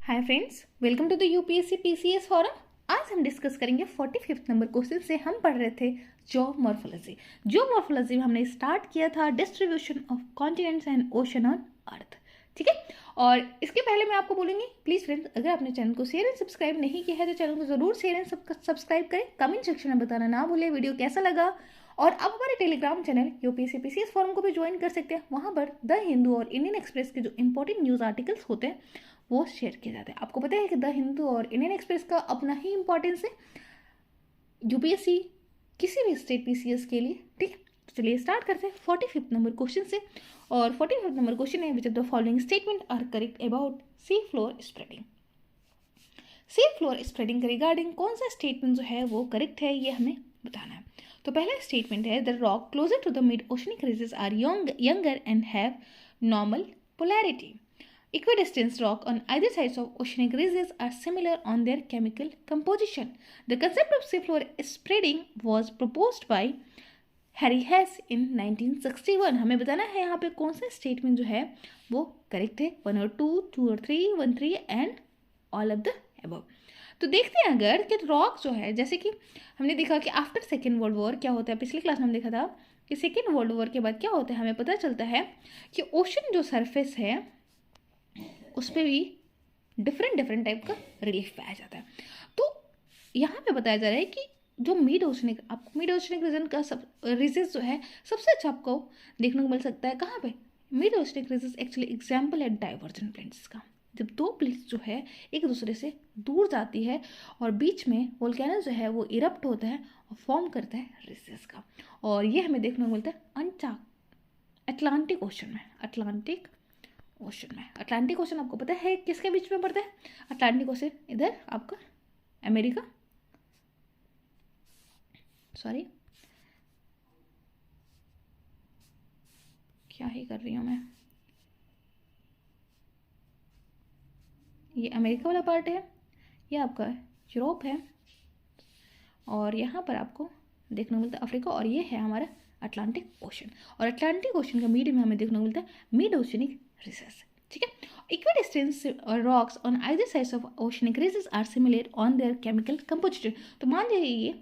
Hi friends, welcome to the UPSC PCS forum. आज हम discuss करेंगे 45th नंबर क्वेश्चन से। हम पढ़ रहे थे जियोमॉर्फोलॉजी। जियोमॉर्फोलॉजी में हमने स्टार्ट किया था distribution of continents and ocean on earth. ठीक है, और इसके पहले मैं आपको बोलूँगी प्लीज़ फ्रेंड्स, अगर आपने चैनल को शेयर एंड सब्सक्राइब नहीं किया है तो चैनल को ज़रूर शेयर एंड सब्सक्राइब करें। कमेंट सेक्शन में बताना ना भूलें वीडियो कैसा लगा। और आप हमारे Telegram channel UPSC PCS forum को भी ज्वाइन कर सकते हैं। वहाँ पर द हिंदू और इंडियन एक्सप्रेस के जो इंपॉर्टेंट न्यूज़ आर्टिकल्स होते हैं वो शेयर किए जाते हैं। आपको पता है कि द हिंदू और इंडियन एक्सप्रेस का अपना ही इंपॉर्टेंस है यूपीएससी किसी भी स्टेट पीसीएस के लिए। ठीक है, तो चलिए स्टार्ट करते हैं 45th नंबर क्वेश्चन से। और 45th नंबर क्वेश्चन है, which of the following statement are correct about sea floor spreading. Sea floor spreading के रिगार्डिंग कौन सा स्टेटमेंट जो है वो करेक्ट है, ये हमें बताना है। तो पहला स्टेटमेंट है, the rock closer to the mid oceanic ridges are younger and have normal polarity. Equidistant rock on either sides of oceanic ridges are similar on their chemical composition. The concept of seafloor spreading was proposed by Harry Hess in 1961. हमें बताना है यहाँ पे कौन सा statement जो है वो करेक्ट है। 1 और 2, 2 और 3, 1, 3 and all of the above. तो देखते हैं अगर कि रॉक जो है, जैसे कि हमने देखा कि आफ्टर सेकेंड वर्ल्ड वॉर क्या होता है, पिछली क्लास में हमने देखा था कि सेकेंड वर्ल्ड वॉर के बाद क्या होता है, हमें पता चलता है कि ओशन जो सरफेस है उस पर भी डिफरेंट टाइप का रिलीफ पाया जाता है। तो यहाँ पे बताया जा रहा है कि जो मिड ओशनिक रीजन का सब रीजेस जो है सबसे अच्छा आपको देखने को मिल सकता है कहाँ पे, mid oceanic ridges actually example है डाइवर्जेंट प्लेट्स का। जब दो प्लेट्स जो है एक दूसरे से दूर जाती है और बीच में वोल्केनो जो है वो इरप्ट होता है और फॉर्म करता है रीजेस का, और ये हमें देखने को मिलता है अटलांटिक ओशन में। अटलांटिक ओशन आपको पता है किसके बीच में पड़ता है? अटलांटिक ओशन इधर आपका अमेरिका, सॉरी क्या ही कर रही हूँ मैं, ये अमेरिका वाला पार्ट है, ये आपका यूरोप है, और यहाँ पर आपको देखने को मिलता है अफ्रीका, और ये है हमारा अटलांटिक ओशन। और अटलांटिक ओशन का मिड में हमें देखने को मिलता है मिड ओशनिक रीजेस। ठीक है, equidistance rocks on either sides of oceanic ridges are similar on their chemical composition. तो मान लीजिए ये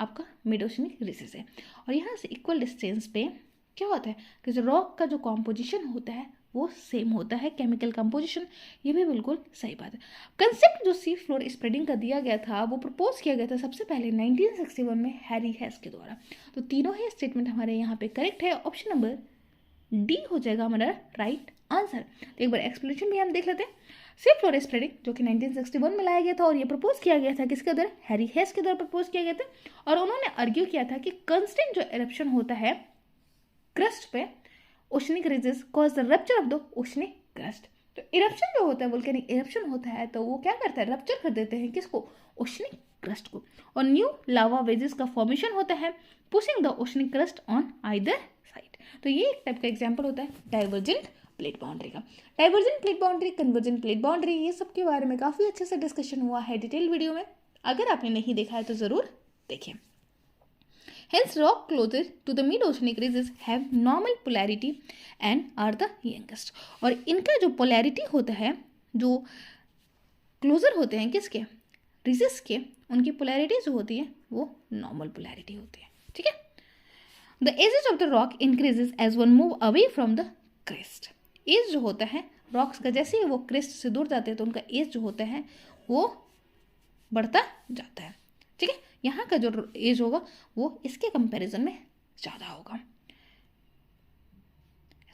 आपका मिड ओशनिक रीजेस है और यहाँ से इक्वल डिस्टेंस पे क्या होता है कि जो रॉक का जो कॉम्पोजिशन होता है वो सेम होता है, केमिकल कंपोजिशन। ये भी बिल्कुल सही बात है। कंसेप्ट जो सी फ्लोर स्प्रेडिंग का दिया गया था वो प्रपोज किया गया था सबसे पहले 1961 में हैरी हेस के द्वारा। तो तीनों ही स्टेटमेंट हमारे यहाँ पे करेक्ट है। ऑप्शन नंबर डी हो जाएगा हमारा राइट आंसर। तो एक बार एक्सप्लेनेशन भी हम देख लेते हैं। सी फ्लोर स्प्रेडिंग जो कि 1961 में लाया गया था और ये प्रपोज किया गया था किसके द्वारा? हैरी हेस के द्वारा प्रपोज किया गया था। और उन्होंने आर्ग्यू किया था कि कंस्टेंट जो एरप्शन होता है क्रस्ट पे oceanic ridges cause the rupture of the oceanic crust. तो इरप्शन जो होता है, वोल्केनिक इरप्शन होता है, तो वो क्या करता है, रप्चर कर देते हैं किसको? ओशनिक क्रस्ट को, और न्यू लावा वेजेस का फॉर्मेशन होता है pushing the oceanic crust on either side. तो ये एक टाइप का एग्जांपल होता है डाइवर्जेंट प्लेट बाउंड्री का। Divergent plate boundary, convergent plate boundary, ये सब के बारे में काफ़ी अच्छे से डिस्कशन हुआ है डिटेल वीडियो में। अगर आपने नहीं देखा है तो ज़रूर देखिए। Hence, rock closer to the mid-oceanic ridges have normal polarity and are the youngest. और इनका जो polarity होता है, जो क्लोजर होते हैं किसके? रीजेस के, उनकी polarity जो होती है वो normal polarity होती है। ठीक है, The edges of the rock increases as one move away from the crest. As जो होता है रॉक्स का, जैसे ही वो क्रेस्ट से दूर जाते हैं तो उनका एज जो होता है वो बढ़ता जाता है। ठीक है, यहाँ का जो एज होगा वो इसके कंपैरिजन में ज़्यादा होगा।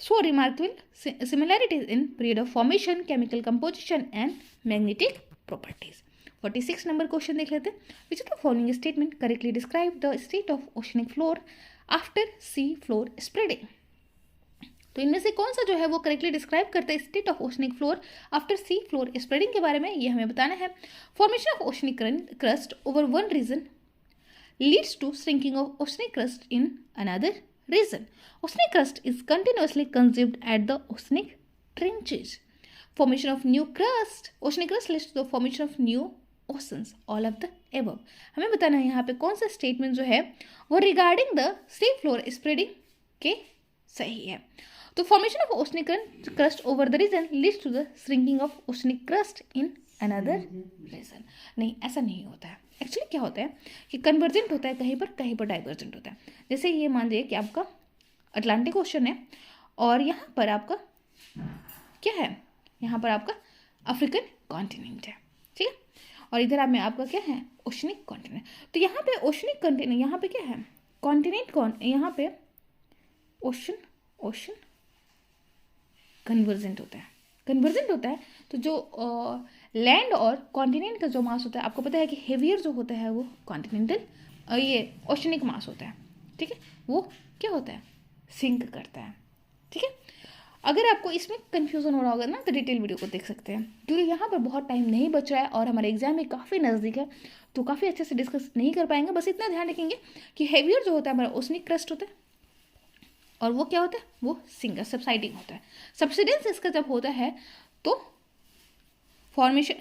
So remarkable similarities in period of formation, chemical composition and magnetic properties. 46 number question देख लेते हैं। Which of the following statement correctly describe the state of oceanic floor after sea floor spreading. तो इनमें से कौन सा जो है वो करेक्टली डिस्क्राइब करता है state of oceanic floor after sea floor spreading के बारे में, ये हमें बताना है। Formation of oceanic crust over one region leads to shrinking of oceanic crust in another region. Oceanic crust is continuously consumed at the oceanic trenches. Formation of new crust. Oceanic crust leads to the formation of new oceans. All of the above. हमें बताना है यहाँ पे कौन सा statement जो है वो regarding the sea floor spreading के सही है। तो formation of oceanic crust over the region leads to the shrinking of oceanic crust in another region. नहीं, ऐसा नहीं होता है। एक्चुअली क्या होता है कि कन्वर्जेंट होता है कहीं पर डाइवर्जेंट होता है। जैसे ये मान लीजिए कि आपका अटलांटिक ओशन है और यहाँ पर आपका क्या है, यहाँ पर आपका अफ्रीकन कॉन्टिनेंट है, ठीक है, और इधर आप में आपका क्या है, ओशनिक कॉन्टिनेंट। तो यहाँ पे ओशनिक कॉन्टिनेंट, यहाँ पे क्या है, कॉन्टिनेंट यहाँ पे ओशन कन्वर्जेंट होता है। तो जो लैंड और कॉन्टिनेंट का जो मास होता है, आपको पता है कि हेवियर जो होता है वो कॉन्टिनेंटल ये ओशनिक मास होता है, ठीक है, वो क्या होता है, सिंक करता है, ठीक है। अगर आपको इसमें कन्फ्यूज़न हो रहा होगा ना तो डिटेल वीडियो को देख सकते हैं, क्योंकि यहाँ पर बहुत टाइम नहीं बच रहा है और हमारे एग्जाम में काफ़ी नज़दीक है, तो काफ़ी अच्छे से डिस्कस नहीं कर पाएंगे। बस इतना ध्यान रखेंगे कि हेवियर जो होता है हमारा ओशनिक क्रस्ट होता है और वो क्या होता है, वो सिंगर सबसाइडिंग होता है। सबसिडेंस इसका जब होता है तो फॉर्मेशन,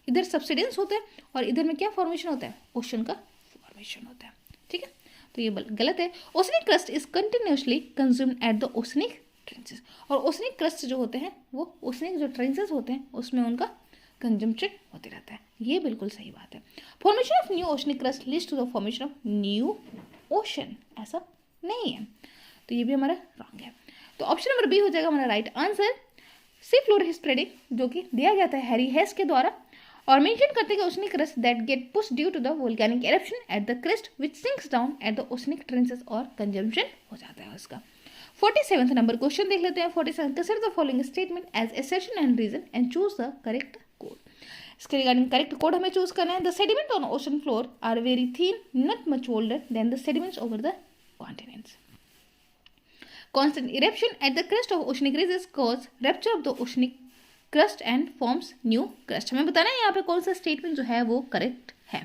इधर सबसिडेंस होता है और इधर में क्या फॉर्मेशन होता है, ओशन का फॉर्मेशन होता है, ठीक है। तो ये गलत है। Oceanic crust is continuously consumed eight the oceanic trenches, और ओशनिक क्रस्ट जो होते हैं वो ओशनिक जो ट्रेंचेस होते हैं उसमें उनका कंजम्पशन होते रहता है, ये बिल्कुल सही बात है। Formation of new oceanic crust leads to the formation of new ocean, ऐसा नहीं है, तो ये भी हमारा रॉन्ग है। तो ऑप्शन नंबर बी हो जाएगा हमारा राइट आंसर। सी फ्लोर स्प्रेडिंग जो कि दिया गया था हैरी हेस के द्वारा, और मेंशन करते हैं कि oceanic crust that get push due to the volcanic eruption at the crest which sinks down at the oceanic trenches, और कंजम्पशन हो जाता है उसका। 47th नंबर क्वेश्चन देख लेते हैं। 47 consider the following statement as assertion and reason and choose the correct code. इसके regarding correct code हमें चूज करना है। The sediment on ocean floor are very thin, not much older than the sediments over the continents. Constant eruption at the crest of oceanic ridges cause rupture of the oceanic crust and forms new crust। हमें बताना है यहाँ पे कौन सा statement जो है वो करेक्ट है।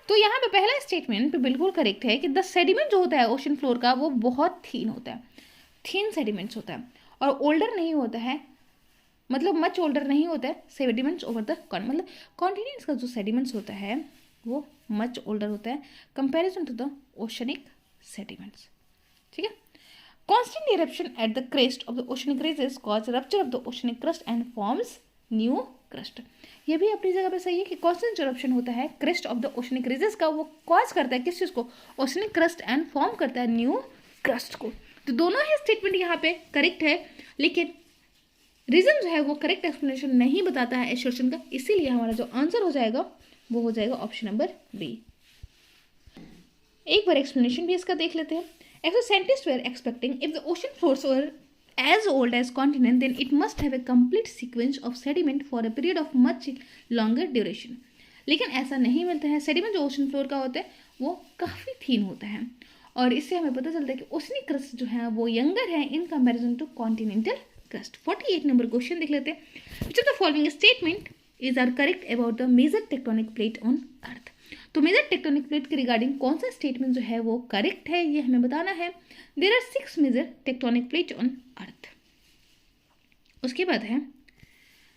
तो यहाँ पे पहला स्टेटमेंट पे बिल्कुल करेक्ट है कि द सेडिमेंट जो होता है ओशन फ्लोर का वो बहुत थीन होता है, थीन सेडिमेंट्स होता है और ओल्डर नहीं होता है, मतलब मच ओल्डर नहीं होता है सेडिमेंट्स ओवर द मतलब कॉन्टिनेंट्स का जो सेडिमेंट्स होता है वो मच ओल्डर होता है comparison to the oceanic sediments, ठीक है। Constant eruption at the crest of the oceanic ridges cause rupture of the oceanic crust and forms new crust। ये भी अपनी जगह पे सही है कि constant eruption होता है crest of the oceanic ridges का, वो cause करता है किस चीज़ को, oceanic crust and form करता है new crust को। तो दोनों ही स्टेटमेंट यहाँ पे करेक्ट है, लेकिन रीजन जो है वो करेक्ट एक्सप्लेनेशन नहीं बताता है एसर्शन का, इसीलिए हमारा जो आंसर हो जाएगा वो हो जाएगा ऑप्शन नंबर बी। एक बार एक्सप्लेनेशन भी इसका देख लेते हैं। As scientists were expecting, if the ocean floors were as old as continent, then it must have a complete sequence of sediment for a period of much longer duration। लेकिन ऐसा नहीं मिलता है। सेडिमेंट जो ओशन फ्लोर का होता है वो काफ़ी थीन होता है और इससे हमें पता चलता है कि ओशनिक क्रस्ट जो है वो यंगर है in comparison to continental crust. 48 number question देख लेते हैं। Which of the following statement is are correct about the major tectonic plate on earth. तो मेजर टेक्टोनिक प्लेट के रिगार्डिंग कौन सा स्टेटमेंट जो है वो करेक्ट है ये हमें बताना है। There are 6 major tectonic plate on earth. उसके बाद है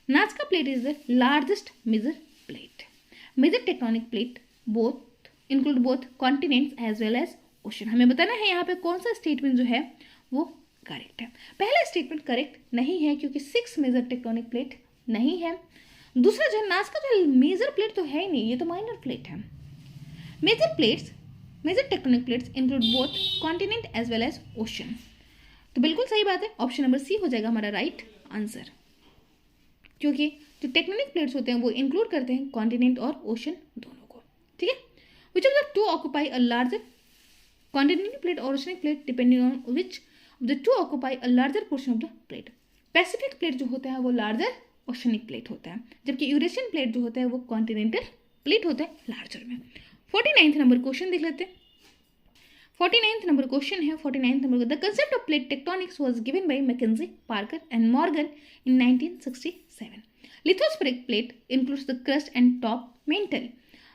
Nazca plate is the largest major plate. Major tectonic plate both include both continents as well as ocean. हमें बताना है यहाँ पे कौन सा स्टेटमेंट जो है वो करेक्ट है। पहला स्टेटमेंट करेक्ट नहीं है क्योंकि 6 मेजर टेक्टोनिक प्लेट नहीं है। दूसरा जो है नाज़का जो मेजर प्लेट तो है ही नहीं, ये तो माइनर प्लेट है। Major tectonic plates include both continent as well as ocean. तो बिल्कुल सही बात है, ऑप्शन नंबर सी हो जाएगा हमारा राइट आंसर, क्योंकि जो टेक्टोनिक प्लेट्स होते हैं वो इंक्लूड करते हैं कॉन्टिनेंट और ओशन दोनों को, ठीक है। Which of the two occupy a larger continental plate और oceanic plate depending on which of the two occupy a larger portion of the plate. Pacific plate जो होता है वो लार्जर ओशनिक प्लेट होता है, जबकि यूरेशियन प्लेट जो होता है वो कॉन्टिनेंटल प्लेट होता है लार्जर में। 49th नंबर क्वेश्चन देख लेते हैं। 49th नंबर क्वेश्चन है। 49th number the concept of plate tectonics was given by McKenzie, Parker and Morgan in 1967। Lithospheric plate includes the crust and top mantle.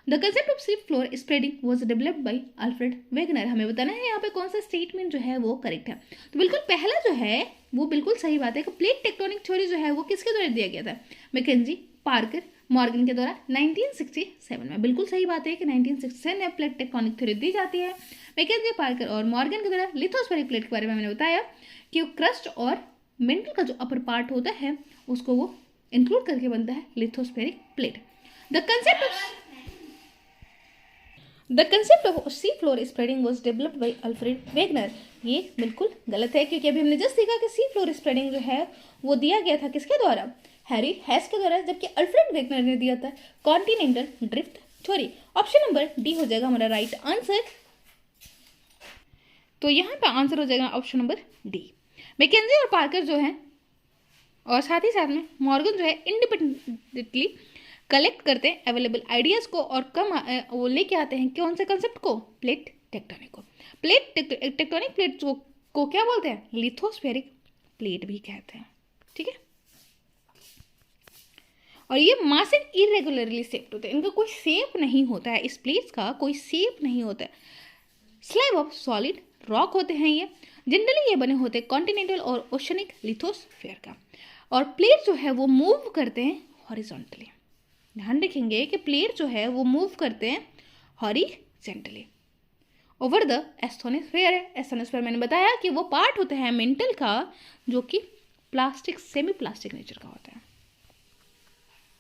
The concept of sea floor spreading was developed by Alfred Wegener. हमें बताना है यहाँ पे कौन सा statement जो है वो करेक्ट है। तो बिल्कुल पहला जो है वो बिल्कुल सही बात है कि प्लेट टेक्टोनिक थ्योरी जो है वो किसके द्वारा दिया गया था, मैकेंजी, पार्कर, मॉर्गन के द्वारा 1967 में। बिल्कुल सही बात है कि 1967 में प्लेट टेक्टोनिक थ्योरी दी जाती है। मैकेंजी, पार्कर और मॉर्गन के द्वारा लिथोस्फेरिक प्लेट के बारे में मैंने बताया कि क्रस्ट और मेंटल का जो अपर पार्ट होता है उसको वो इंक्लूड करके बनता है lithospheric plate. The concept of sea floor spreading was developed by Alfred Wegener. ये बिल्कुल गलत है, क्योंकि अभी हमने जस्ट सीखा कि सी फ्लोर स्प्रेडिंग जो है वो दिया गया था किसके द्वारा, हैरी हेस के द्वारा, जबकि अल्फ्रेड वेगनर ने दिया था continental drift theory. Option number D हो जाएगा हमारा राइट आंसर। तो यहाँ पे आंसर हो जाएगा ऑप्शन नंबर डी। मैकेंजी और पार्कर जो है और साथ ही साथ में मॉर्गन जो है इंडिपेंडेंटली कलेक्ट करते हैं अवेलेबल आइडियाज़ को और कम वो लेके आते हैं कौन से कंसेप्ट को, प्लेट टेक्टोनिक को। प्लेट टेक्टोनिक प्लेट को क्या बोलते हैं, लिथोस्फेरिक प्लेट भी कहते हैं, ठीक है। और ये मासिव इरेगुलरली शेप्ड होते हैं, इनका कोई शेप नहीं होता है, इस प्लेट्स का कोई शेप नहीं होता है। स्लैब ऑफ सॉलिड रॉक होते हैं ये, जनरली ये बने होते हैं कॉन्टिनेंटल और ओशनिक लिथोस्फेयर का। और प्लेट जो है वो मूव करते हैं हॉरिजॉन्टली। ध्यान रखेंगे कि प्लेट जो है वो मूव करते हैं हॉरिजॉन्टली ओवर द एस्थोनोस्फेयर है। एस्थोनोस्फेयर मैंने बताया कि वो पार्ट होता है मेंटल का जो कि प्लास्टिक सेमी प्लास्टिक नेचर का होता है,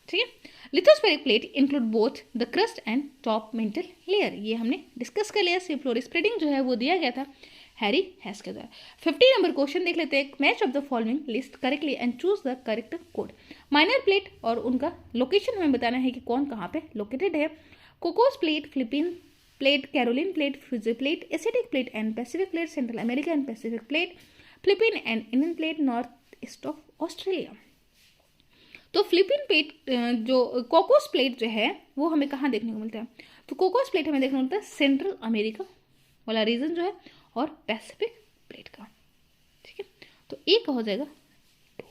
ठीक है। Lithospheric plate include both the crust and top mental layer, ये हमने डिस्कस कर लिया। सी फ्लोर स्प्रेडिंग जो है वो दिया गया था हैरी हेस के द्वारा। 50 नंबर क्वेश्चन देख लेते हैं। Match of the following list correctly and choose the correct code. Minor plate और उनका लोकेशन हमें बताना है कि कौन कहाँ पे लोकेटेड है। Cocos plate, Philippine plate, Caroline plate, Fiji plate, Asiatic plate and Pacific plate, central America and Pacific plate, Philippine and Indian plate, north east of Australia. तो फिलीपीन प्लेट जो कोकोस प्लेट जो है वो हमें कहाँ देखने को मिलता है, तो कोकोस प्लेट हमें देखने को मिलता है सेंट्रल अमेरिका वाला रीजन जो है और पैसिफिक प्लेट का, ठीक है। तो एक हो जाएगा 2।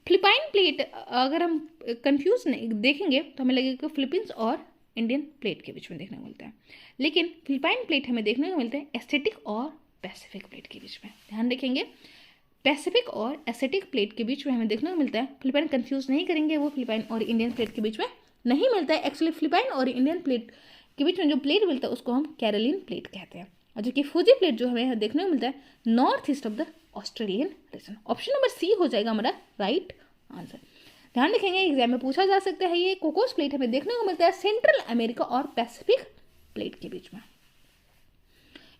फिलिपाइन प्लेट अगर हम कंफ्यूज नहीं देखेंगे तो हमें लगेगा कि फिलीपींस और इंडियन प्लेट के बीच में देखने को मिलता है, लेकिन फिलिपाइन प्लेट हमें देखने को मिलता है एसिटिक और पैसिफिक प्लेट के बीच में। ध्यान रखेंगे पैसिफिक और एसिटिक प्लेट के बीच में हमें देखने को मिलता है। फिलिपाइन कंफ्यूज नहीं करेंगे, वो फिलिपाइन और इंडियन प्लेट के बीच में नहीं मिलता है। एक्चुअली फिलिपाइन और इंडियन प्लेट के बीच में जो प्लेट मिलता है उसको हम कैरोलिन प्लेट कहते हैं, और जो कि फूजी प्लेट जो हमें देखने को मिलता है north east of the Australian region. Option number C हो जाएगा हमारा राइट आंसर। ध्यान रखेंगे एग्जाम में पूछा जा सकता है। ये कोकोस प्लेट हमें देखने को मिलता है सेंट्रल अमेरिका और पैसिफिक प्लेट के बीच में।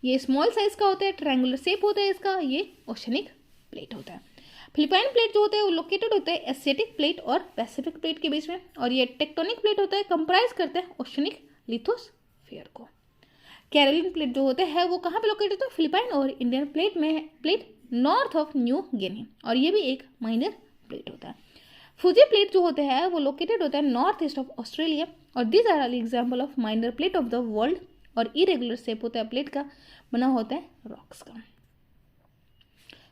ये स्मॉल साइज का होता है, ट्रायंगुलर शेप होता है इसका, ये ओशनिक प्लेट होता है। फिलिपाइन प्लेट जो होता है वो लोकेटेड होता है एसिटिक प्लेट और पैसिफिक प्लेट के बीच में, और ये टेक्टोनिक प्लेट होता है, कंप्राइज करता है ओशनिक लिथोस्फीयर को। कैरोलिन प्लेट जो होते हैं वो कहाँ पे लोकेटेड होता है, फिलिपाइन और इंडियन प्लेट में, plate north of New Guinea, और ये भी एक माइनर प्लेट होता है। फूजी प्लेट जो होते हैं वो लोकेटेड होता है नॉर्थ ईस्ट ऑफ ऑस्ट्रेलिया, और these are all example of minor plate of the world, और इरेगुलर शेप होता है प्लेट का, बना होता है रॉक्स का।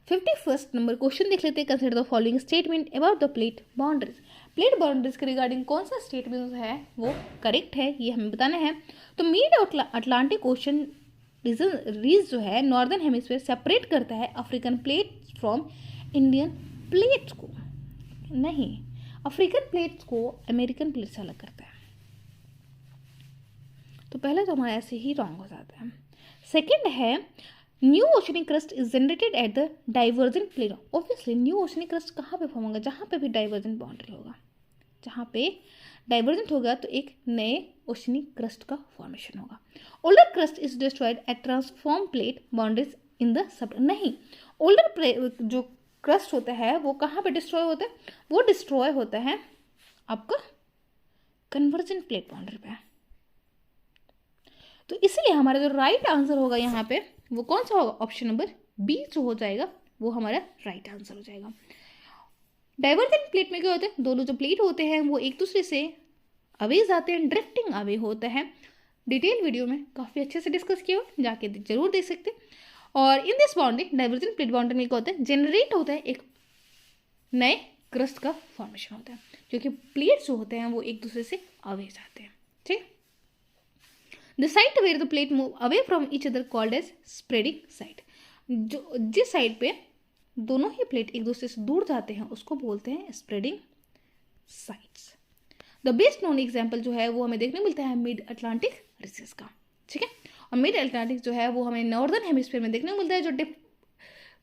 51st नंबर क्वेश्चन देख लेते हैं। Consider the following statement about the plate boundaries. Plate boundaries के रिगार्डिंग कौन सा स्टेटमेंट है वो करेक्ट है, ये हमें बताना है। तो मिड अटलांटिक ओशन रीज जो है नॉर्दर्न हेमिस्फीयर सेपरेट करता है African plate from Indian plates को, नहीं, अफ्रीकन प्लेट्स को अमेरिकन प्लेट से अलग करता है। तो पहले तो हमारा ऐसे ही रॉन्ग हो जाता है। सेकेंड है new oceanic crust is generated at the divergent plane. Obviously new oceanic crust कहाँ पे फॉर्म होगा, जहाँ पे भी डाइवर्जेंट बाउंड्री होगा, जहाँ पे डाइवर्जेंट होगा तो एक नए ओशनिक क्रस्ट का फॉर्मेशन होगा। Older crust is destroyed at transform plate boundaries in the sub, नहीं, ओल्डर जो क्रस्ट होता है वो कहाँ पे डिस्ट्रॉय होता है, वो डिस्ट्रॉय होता है आपका कन्वर्जेंट प्लेट बाउंड्री पे। तो इसलिए हमारा जो राइट आंसर होगा यहाँ पे वो कौन सा होगा, ऑप्शन नंबर बी जो हो जाएगा वो हमारा राइट आंसर हो जाएगा। डाइवर्जेंट प्लेट में क्या होता है, दोनों जो प्लेट होते हैं वो एक दूसरे से अवे जाते हैं, ड्रिफ्टिंग अवे होता है। डिटेल वीडियो में काफ़ी अच्छे से डिस्कस किया हुआ, जाके जरूर देख सकते हैं। और in this boundary divergent plate boundary में क्या होता है, जनरेट होता है एक नए क्रस्ट का फॉर्मेशन होता है, क्योंकि प्लेट्स जो होते हैं वो एक दूसरे से अवे जाते हैं, ठीक। The site where the plate move away from each other called as spreading site। जो जिस साइड पे दोनों ही प्लेट एक दूसरे से दूर जाते हैं उसको बोलते हैं spreading sites. The best known example जो है वो हमें देखने मिलता है मिड अटलांटिक रीसेस का, ठीक है। और मिड अटलांटिक जो है वो हमें नॉर्दर्न हेमिस्फीयर में देखने को मिलता है,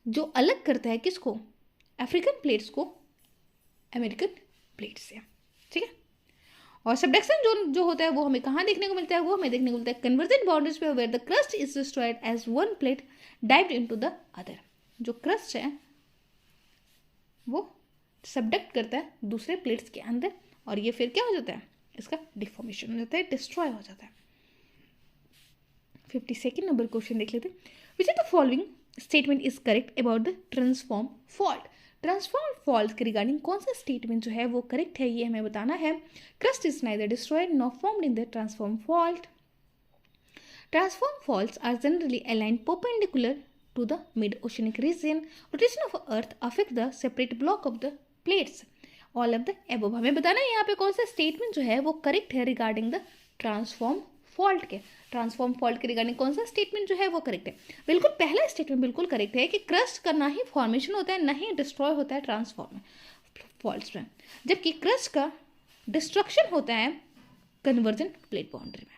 जो अलग करता है किसको, अफ्रीकन प्लेट्स को अमेरिकन प्लेट से, ठीक है। और सबडक्शन जो होता है वो हमें कहाँ देखने को मिलता है, वो हमें देखने को मिलता है कन्वर्जेंट बाउंड्रीज पे where the crust is destroyed as one plate dived into the other. जो क्रस्ट है वो सबडक्ट करता है दूसरे प्लेट्स के अंदर और ये फिर क्या हो जाता है, इसका डिफॉर्मेशन हो जाता है, डिस्ट्रॉय हो जाता है। 52nd नंबर क्वेश्चन देख लेते हैं। Which of the following statement is correct about the transform fault. Transform fault के रिगार्डिंग कौन सा स्टेटमेंट जो है वो करेक्ट है, ये हमें बताना है। Crust is neither destroyed nor formed in the transform fault. Transform faults are generally aligned perpendicular to the mid-oceanic region. Rotation of Earth affect the separate block of the plates. All of the above. हमें बताना है यहाँ पे कौन सा statement जो है वो करेक्ट है रिगार्डिंग द ट्रांसफॉर्म फॉल्ट के। ट्रांसफॉर्म फॉल्ट के रिगार्डिंग कौन सा स्टेटमेंट जो है वो करेक्ट है। बिल्कुल पहला स्टेटमेंट बिल्कुल करेक्ट है कि क्रस्ट का ना ही फॉर्मेशन होता है ना ही डिस्ट्रॉय होता है ट्रांसफॉर्म फॉल्ट्स में, जबकि क्रस्ट का डिस्ट्रक्शन होता है कन्वर्जेंट प्लेट बाउंड्री में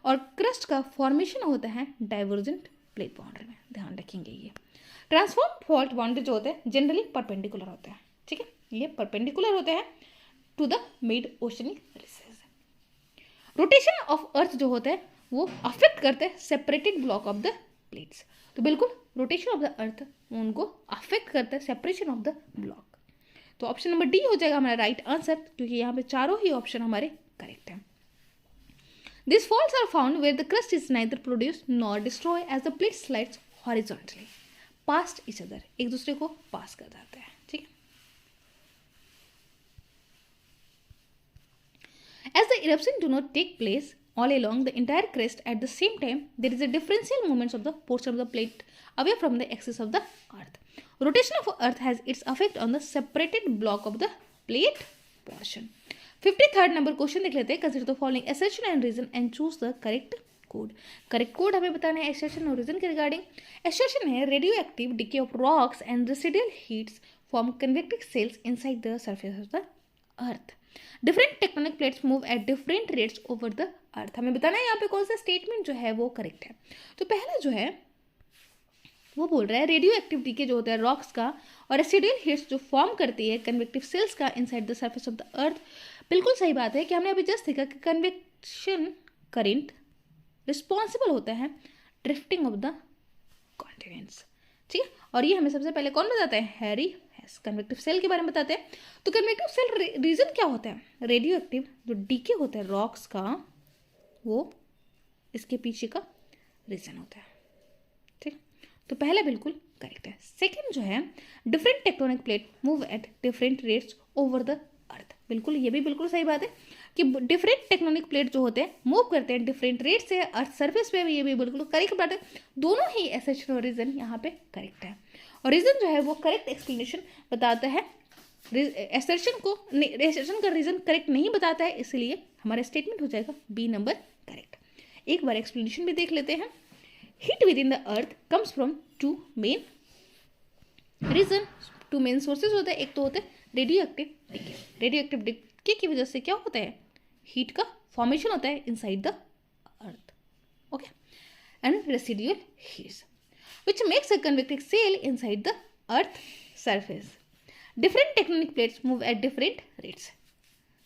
और क्रस्ट का फॉर्मेशन होता है डाइवर्जेंट प्लेट बाउंड्री में। ध्यान रखेंगे ये ट्रांसफॉर्म फॉल्ट बाउंड्री जो होते हैं जनरली परपेंडिकुलर होते हैं, ठीक है, ये परपेंडिकुलर होते हैं to the mid oceanic region. Rotation of earth जो होता है वो अफेक्ट करते हैं separated block of the plates. तो बिल्कुल रोटेशन ऑफ द अर्थ उनको अफेक्ट करता है सेपरेशन ऑफ द ब्लॉक। तो ऑप्शन नंबर डी हो जाएगा हमारा राइट आंसर, क्योंकि यहाँ पे चारों ही ऑप्शन हमारे करेक्ट हैं। These faults are found where the crust is neither produced nor destroyed as the plate slides horizontally past each other. एक दूसरे को पास कर जाते हैं, ठीक है। As the eruption do not take place all along the entire crest at the same time, there is a differential movements of the portion of the plate away from the axis of the earth. Rotation of earth has its effect on the separated block of the plate portion. 53rd number question देख लेते हैं। Consider the following assertion and reason and choose the correct code. Correct code हमें बताना है assertion और reason के regarding. assertion है radioactive decay of rocks and residual heats form convective cells inside the surface of the earth. Different tectonic plates move at different rates over the earth. हमें बताना है यहाँ पे कौन सा स्टेटमेंट जो है वो करेक्ट है। तो पहला जो है वो बोल रहा है रेडियो एक्टिव डीके जो होता है रॉक्स का और रेसिडुअल हीट्स जो फॉर्म करती है कन्वेक्टिव सेल्स का inside the surface of the अर्थ। बिल्कुल सही बात है कि हमने अभी जस्ट देखा कि कन्वेक्शन करंट रिस्पॉन्सिबल होता है ड्रिफ्टिंग ऑफ द कॉन्टिनेंट्स, ठीक है। और ये हमें सबसे पहले कौन बताता है, हैरी हेस कन्वेक्टिव सेल के बारे में बताते हैं। तो कन्वेक्टिव सेल रीजन क्या होता है, रेडियो एक्टिव जो डीके होता है रॉक्स का वो इसके पीछे का रीजन होता है, ठीक। तो पहला बिल्कुल करेक्ट है। सेकेंड जो है different tectonic plate move at different rates over the अर्थ। बिल्कुल ये भी बिल्कुल सही बात है कि डिफरेंट टेक्टोनिक प्लेट जो होते हैं मूव करते हैं डिफरेंट रेट से अर्थ सरफेस पे। ये भी बिल्कुल करेक्ट बात है। दोनों ही एसेशन और रीजन यहाँ पे करेक्ट है और रीजन जो है वो करेक्ट एक्सप्लेनेशन बताता है। एसेशन का रीजन करेक्ट नहीं बताता है, इसलिए हमारा स्टेटमेंट हो जाएगा बी नंबर करेक्ट। एक बार एक्सप्लेनेशन भी देख लेते हैं। Heat within the earth comes from two main region. Two main sources होते हैं, एक तो होते हैं radioactive decay. Radioactive decay की वजह से क्या होता है, हीट का फॉर्मेशन होता है inside the earth, okay, and residual heats which makes a convective cell inside the earth surface. Different tectonic plates move at different rates.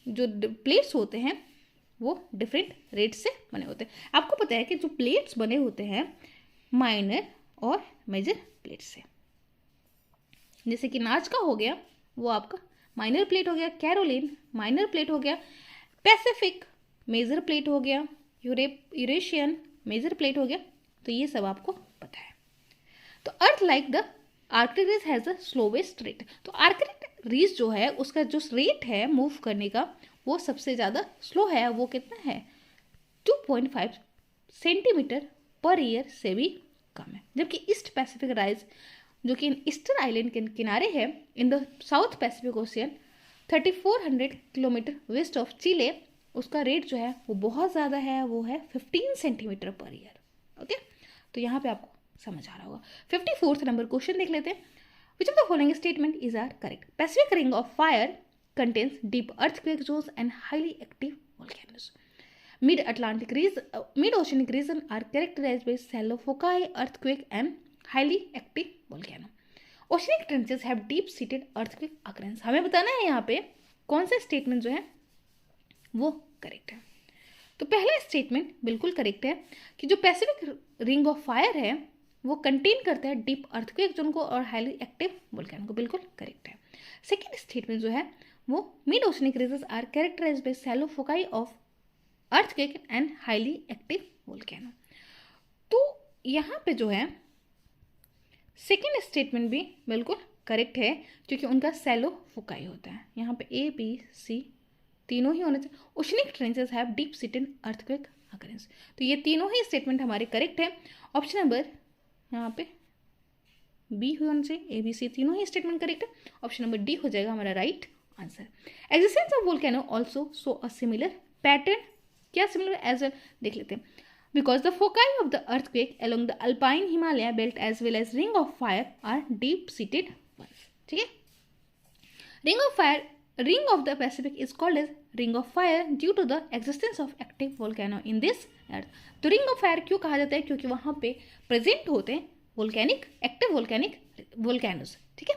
जो प्लेट्स होते हैं वो डिफरेंट रेट से बने होते हैं। आपको पता है कि जो प्लेट्स बने होते हैं माइनर और मेजर प्लेट से, जैसे कि नाजका हो गया वो आपका माइनर प्लेट हो गया, कैरोलिन माइनर प्लेट हो गया, पैसिफिक मेजर प्लेट हो गया, यूरेशियन मेजर प्लेट हो गया। तो ये सब आपको पता है। तो earth like the Arctic ridge has the slowest rate. तो आर्कटिक रीज जो है उसका जो रेट है मूव करने का वो सबसे ज़्यादा स्लो है। वो कितना है, 2.5 सेंटीमीटर पर ईयर से भी कम है। जबकि ईस्ट पैसिफिक राइज जो कि ईस्टर्न आइलैंड के किनारे है in the South Pacific Ocean 3400 kilometre west of Chile, उसका रेट जो है वो बहुत ज़्यादा है, वो है 15 सेंटीमीटर पर ईयर, ओके। तो यहाँ पे आपको समझ आ रहा होगा। 54th नंबर क्वेश्चन देख लेते हैं। Which of the following statement is are correct. Pacific ring of fire contains deep earthquake zones and highly active volcanoes. Mid-oceanic region are characterized by shallow foci, earthquake and highly active volcano. Oceanic trenches have deep-seated earthquake occurrence. हमें बताना है यहाँ पे कौन सा statement जो है वो करेक्ट है? तो पहला स्टेटमेंट बिल्कुल करेक्ट है कि जो पैसिफिक रिंग ऑफ फायर है वो कंटेन करता है डीप अर्थक्वेक जोन को और हाईली एक्टिव वोल्केनो को, बिल्कुल करेक्ट है। सेकेंड स्टेटमेंट जो है वो mid oceanic regions are characterized by shallow foci of earthquake and highly active volcano. तो यहाँ पे जो है सेकेंड स्टेटमेंट भी बिल्कुल करेक्ट है क्योंकि उनका शैलो फोकाई होता है। यहाँ पे ए बी सी तीनों ही होने चाहिए। Oceanic trenches have deep seated earthquake occurrence. तो ये तीनों ही स्टेटमेंट हमारे करेक्ट है। ऑप्शन नंबर यहाँ पे बी होना चाहिए, ए बी सी तीनों ही स्टेटमेंट करेक्ट है। ऑप्शन नंबर डी हो जाएगा हमारा right answer. Existence of volcano also show a similar pattern, क्या सिमिलर एज वेल देख लेते हैं। Because the foci of the earthquake along the Alpine Himalaya belt as well as ring of fire are deep seated ones. ठीक है, Ring of the Pacific is called as Ring of Fire due to the existence of active volcano in this earth। तो Ring of Fire क्यों कहा जाता है? क्योंकि वहाँ पे प्रेजेंट होते हैं वोल्केनिक एक्टिव वोल्केनिक वोल्केनोस। ठीक है,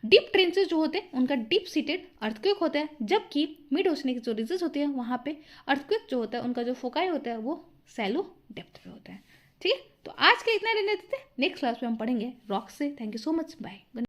डीप ट्रेंचेस जो होते हैं उनका डीप सीटेड अर्थक्वेक होता है, जबकि मिड ओशनिक जो रीजन्स होते हैं वहाँ पे अर्थक्वेक जो होता है उनका जो फोकाई होता है वो सैलो डेप्थ पे होता है। ठीक है, तो आज का इतना रहने देते हैं, नेक्स्ट क्लास में हम पढ़ेंगे रॉक से। Thank you so much, bye.